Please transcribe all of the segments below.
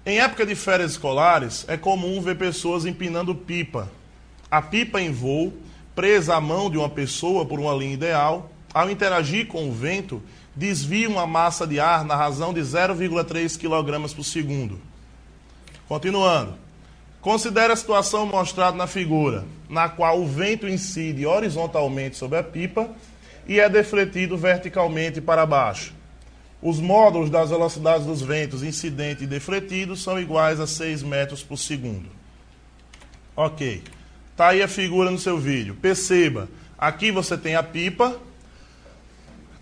Em época de férias escolares, é comum ver pessoas empinando pipa. A pipa em voo, presa à mão de uma pessoa por uma linha ideal, ao interagir com o vento, desvia uma massa de ar na razão de 0,3 kg por segundo. Continuando. Considere a situação mostrada na figura, na qual o vento incide horizontalmente sobre a pipa e é defletido verticalmente para baixo. Os módulos das velocidades dos ventos incidente e defletido são iguais a 6 metros por segundo. Ok. Está aí a figura no seu vídeo. Perceba, aqui você tem a pipa.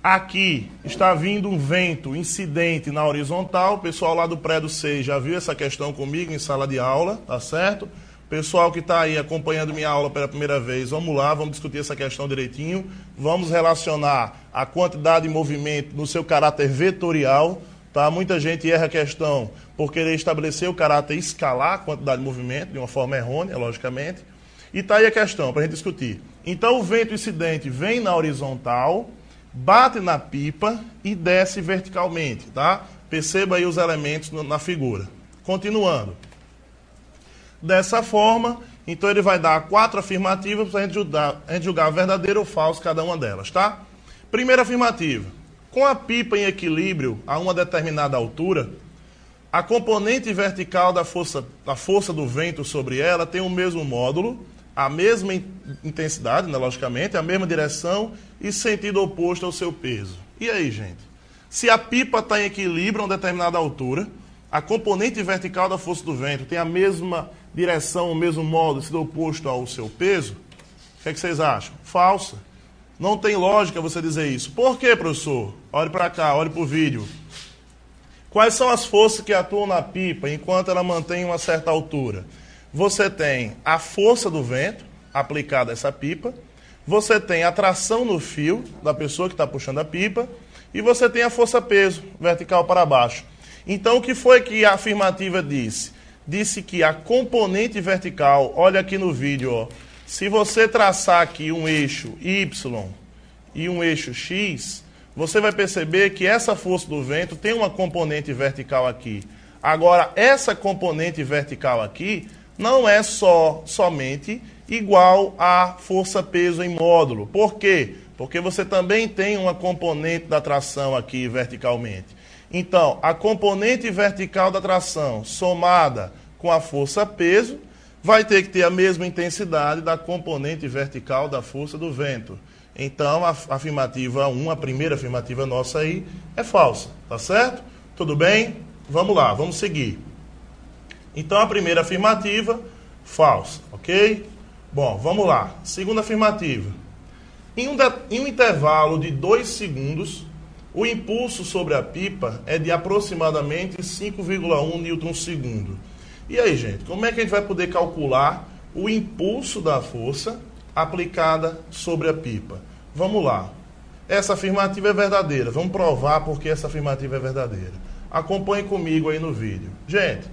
Aqui está vindo um vento incidente na horizontal. O pessoal lá do pré do 6 já viu essa questão comigo em sala de aula, tá certo? Pessoal que está aí acompanhando minha aula pela primeira vez, vamos lá, vamos discutir essa questão direitinho. Vamos relacionar a quantidade de movimento no seu caráter vetorial, tá? Muita gente erra a questão por querer estabelecer o caráter escalar, a quantidade de movimento, de uma forma errônea, logicamente. E está aí a questão para a gente discutir. Então o vento incidente vem na horizontal, bate na pipa e desce verticalmente, tá? Perceba aí os elementos na figura. Continuando. Dessa forma, então ele vai dar 4 afirmativas para a gente julgar verdadeiro ou falso cada uma delas, tá? Primeira afirmativa. Com a pipa em equilíbrio a uma determinada altura, a componente vertical da força do vento sobre ela tem o mesmo módulo, a mesma intensidade, né, logicamente, a mesma direção e sentido oposto ao seu peso. E aí, gente? Se a pipa está em equilíbrio a uma determinada altura, a componente vertical da força do vento tem a mesma direção, o mesmo módulo, sentido oposto ao seu peso, o que é que vocês acham? Falsa. Não tem lógica você dizer isso. Por quê, professor? Olhe para cá, olhe para o vídeo. Quais são as forças que atuam na pipa enquanto ela mantém uma certa altura? Você tem a força do vento aplicada a essa pipa, você tem a tração no fio da pessoa que está puxando a pipa e você tem a força-peso vertical para baixo. Então, o que foi que a afirmativa disse? Disse que a componente vertical, olha aqui no vídeo, ó, se você traçar aqui um eixo Y e um eixo X, você vai perceber que essa força do vento tem uma componente vertical aqui. Agora, essa componente vertical aqui não é somente igual à força-peso em módulo. Por quê? Porque você também tem uma componente da tração aqui verticalmente. Então, a componente vertical da tração somada com a força-peso vai ter que ter a mesma intensidade da componente vertical da força do vento. Então, a afirmativa 1, a primeira afirmativa nossa aí, é falsa, tá certo? Tudo bem? Vamos lá, vamos seguir. Então, a primeira afirmativa, falsa, ok? Bom, vamos lá. Segunda afirmativa. Em um intervalo de 2 segundos, o impulso sobre a pipa é de aproximadamente 5,1 newton-segundo. E aí, gente, como é que a gente vai poder calcular o impulso da força aplicada sobre a pipa? Vamos lá. Essa afirmativa é verdadeira. Vamos provar porque essa afirmativa é verdadeira. Acompanhe comigo aí no vídeo. Gente,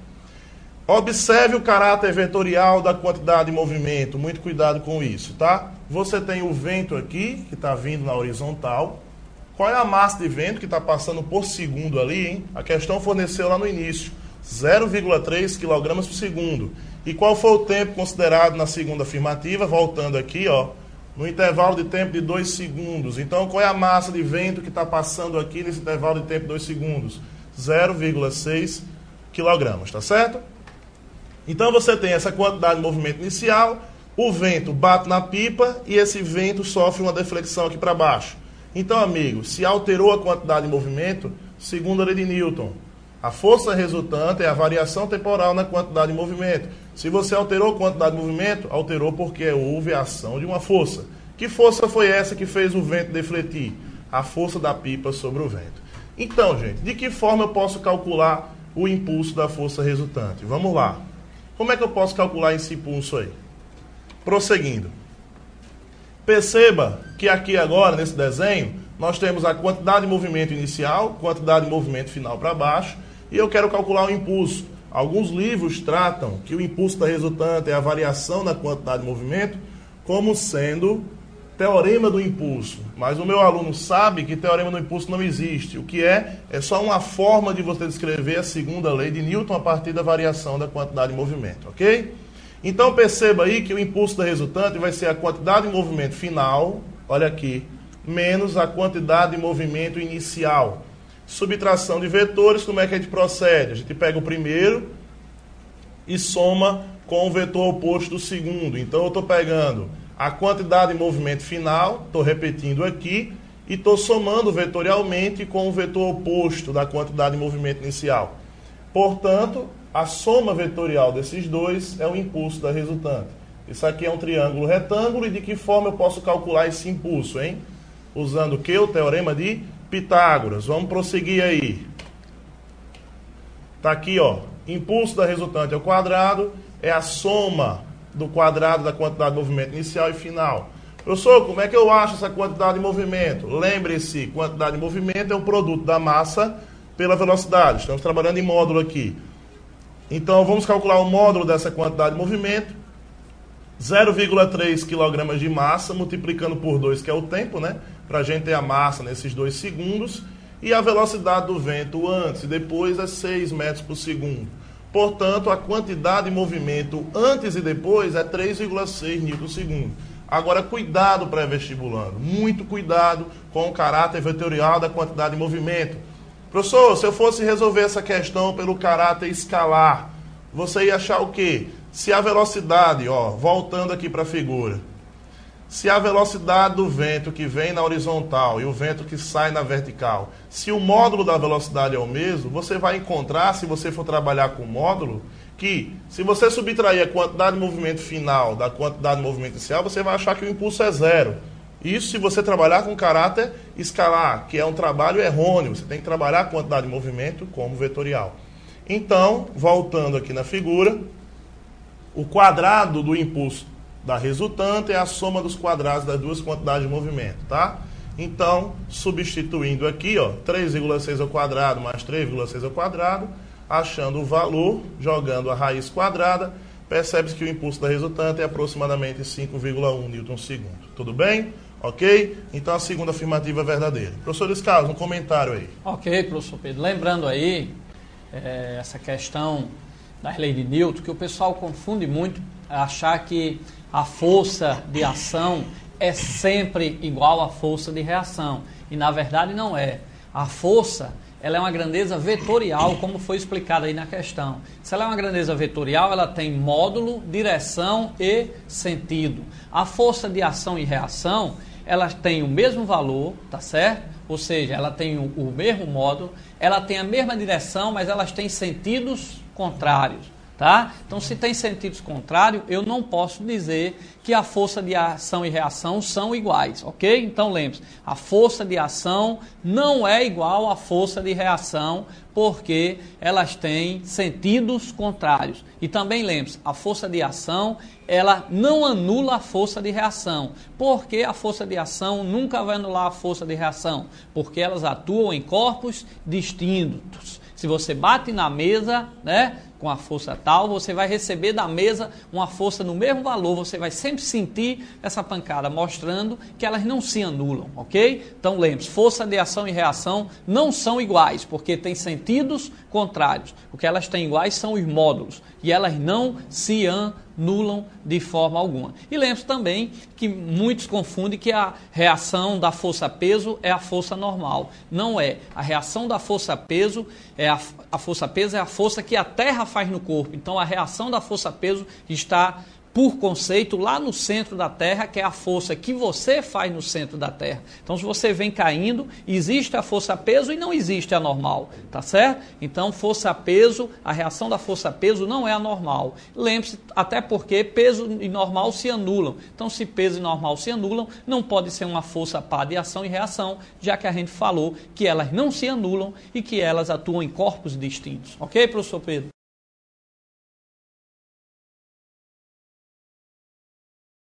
observe o caráter vetorial da quantidade de movimento. Muito cuidado com isso, tá? Você tem o vento aqui, que está vindo na horizontal. Qual é a massa de vento que está passando por segundo ali, hein? A questão forneceu lá no início. 0,3 kg por segundo. E qual foi o tempo considerado na segunda afirmativa? Voltando aqui, ó, no intervalo de tempo de 2 segundos. Então, qual é a massa de vento que está passando aqui nesse intervalo de tempo de 2 segundos? 0,6 kg, tá certo? Então, você tem essa quantidade de movimento inicial, o vento bate na pipa e esse vento sofre uma deflexão aqui para baixo. Então, amigos, se alterou a quantidade de movimento, segundo a lei de Newton, a força resultante é a variação temporal na quantidade de movimento. Se você alterou a quantidade de movimento, alterou porque houve a ação de uma força. Que força foi essa que fez o vento defletir? A força da pipa sobre o vento. Então, gente, de que forma eu posso calcular o impulso da força resultante? Vamos lá. Como é que eu posso calcular esse impulso aí? Prosseguindo. Perceba que aqui agora, nesse desenho, nós temos a quantidade de movimento inicial, quantidade de movimento final para baixo, e eu quero calcular o impulso. Alguns livros tratam que o impulso da resultante é a variação da quantidade de movimento como sendo teorema do impulso. Mas o meu aluno sabe que teorema do impulso não existe. O que é só uma forma de você descrever a segunda lei de Newton a partir da variação da quantidade de movimento, ok? Então perceba aí que o impulso da resultante vai ser a quantidade de movimento final, olha aqui, menos a quantidade de movimento inicial. Subtração de vetores, como é que a gente procede? A gente pega o primeiro e soma com o vetor oposto do segundo. Então eu estou pegando a quantidade de movimento final, estou repetindo aqui, e estou somando vetorialmente com o vetor oposto da quantidade de movimento inicial. Portanto, a soma vetorial desses dois é o impulso da resultante. Isso aqui é um triângulo retângulo, e de que forma eu posso calcular esse impulso, hein? Usando o que? O teorema de Pitágoras. Vamos prosseguir aí. Está aqui, ó. Impulso da resultante ao quadrado é a soma do quadrado da quantidade de movimento inicial e final. Professor, como é que eu acho essa quantidade de movimento? Lembre-se, quantidade de movimento é o produto da massa pela velocidade. Estamos trabalhando em módulo aqui. Então, vamos calcular o módulo dessa quantidade de movimento. 0,3 kg de massa, multiplicando por 2, que é o tempo, né? Para a gente ter a massa nesses 2 segundos. E a velocidade do vento antes e depois é 6 metros por segundo. Portanto, a quantidade de movimento antes e depois é 3,6 newton/segundo. Agora, cuidado pré-vestibulando. Muito cuidado com o caráter vetorial da quantidade de movimento. Professor, se eu fosse resolver essa questão pelo caráter escalar, você ia achar o quê? Se a velocidade, ó, voltando aqui para a figura, se a velocidade do vento que vem na horizontal e o vento que sai na vertical, se o módulo da velocidade é o mesmo, você vai encontrar, se você for trabalhar com o módulo, que se você subtrair a quantidade de movimento final da quantidade de movimento inicial, você vai achar que o impulso é zero. Isso se você trabalhar com caráter escalar, que é um trabalho errôneo. Você tem que trabalhar a quantidade de movimento como vetorial. Então, voltando aqui na figura, o quadrado do impulso da resultante é a soma dos quadrados das duas quantidades de movimento, tá? Então, substituindo aqui, ó, 3,6 ao quadrado mais 3,6 ao quadrado, achando o valor, jogando a raiz quadrada, percebe-se que o impulso da resultante é aproximadamente 5,1 newton/segundo. Tudo bem? Ok? Então a segunda afirmativa é verdadeira. Professor Luiz Carlos, um comentário aí. Ok, professor Pedro. Lembrando aí, essa questão das leis de Newton, que o pessoal confunde muito, achar que a força de ação é sempre igual à força de reação. E na verdade não é. A força, ela é uma grandeza vetorial, como foi explicado aí na questão. Se ela é uma grandeza vetorial, ela tem módulo, direção e sentido. A força de ação e reação, elas têm o mesmo valor, tá certo? Ou seja, ela tem o mesmo módulo, ela tem a mesma direção, mas elas têm sentidos contrários. Tá? Então, se tem sentidos contrários, eu não posso dizer que a força de ação e reação são iguais, ok? Então, lembre-se, a força de ação não é igual à força de reação, porque elas têm sentidos contrários. E também lembre-se, a força de ação, ela não anula a força de reação. Porque a força de ação nunca vai anular a força de reação? Porque elas atuam em corpos distintos. Se você bate na mesa, né, com a força tal, você vai receber da mesa uma força no mesmo valor, você vai sempre sentir essa pancada, mostrando que elas não se anulam, ok? Então lembre-se, força de ação e reação não são iguais, porque têm sentidos contrários. O que elas têm iguais são os módulos, e elas não se anulam de forma alguma. E lembre-se também que muitos confundem que a reação da força-peso é a força normal. Não é. A reação da força-peso é a força-peso é a força que a Terra faz no corpo. Então a reação da força-peso está, por conceito, lá no centro da Terra, que é a força que você faz no centro da Terra. Então, se você vem caindo, existe a força-peso e não existe a normal, tá certo? Então, força-peso, a reação da força-peso não é a normal. Lembre-se, até porque peso e normal se anulam. Então, se peso e normal se anulam, não pode ser uma força par de ação e reação, já que a gente falou que elas não se anulam e que elas atuam em corpos distintos. Ok, professor Pedro?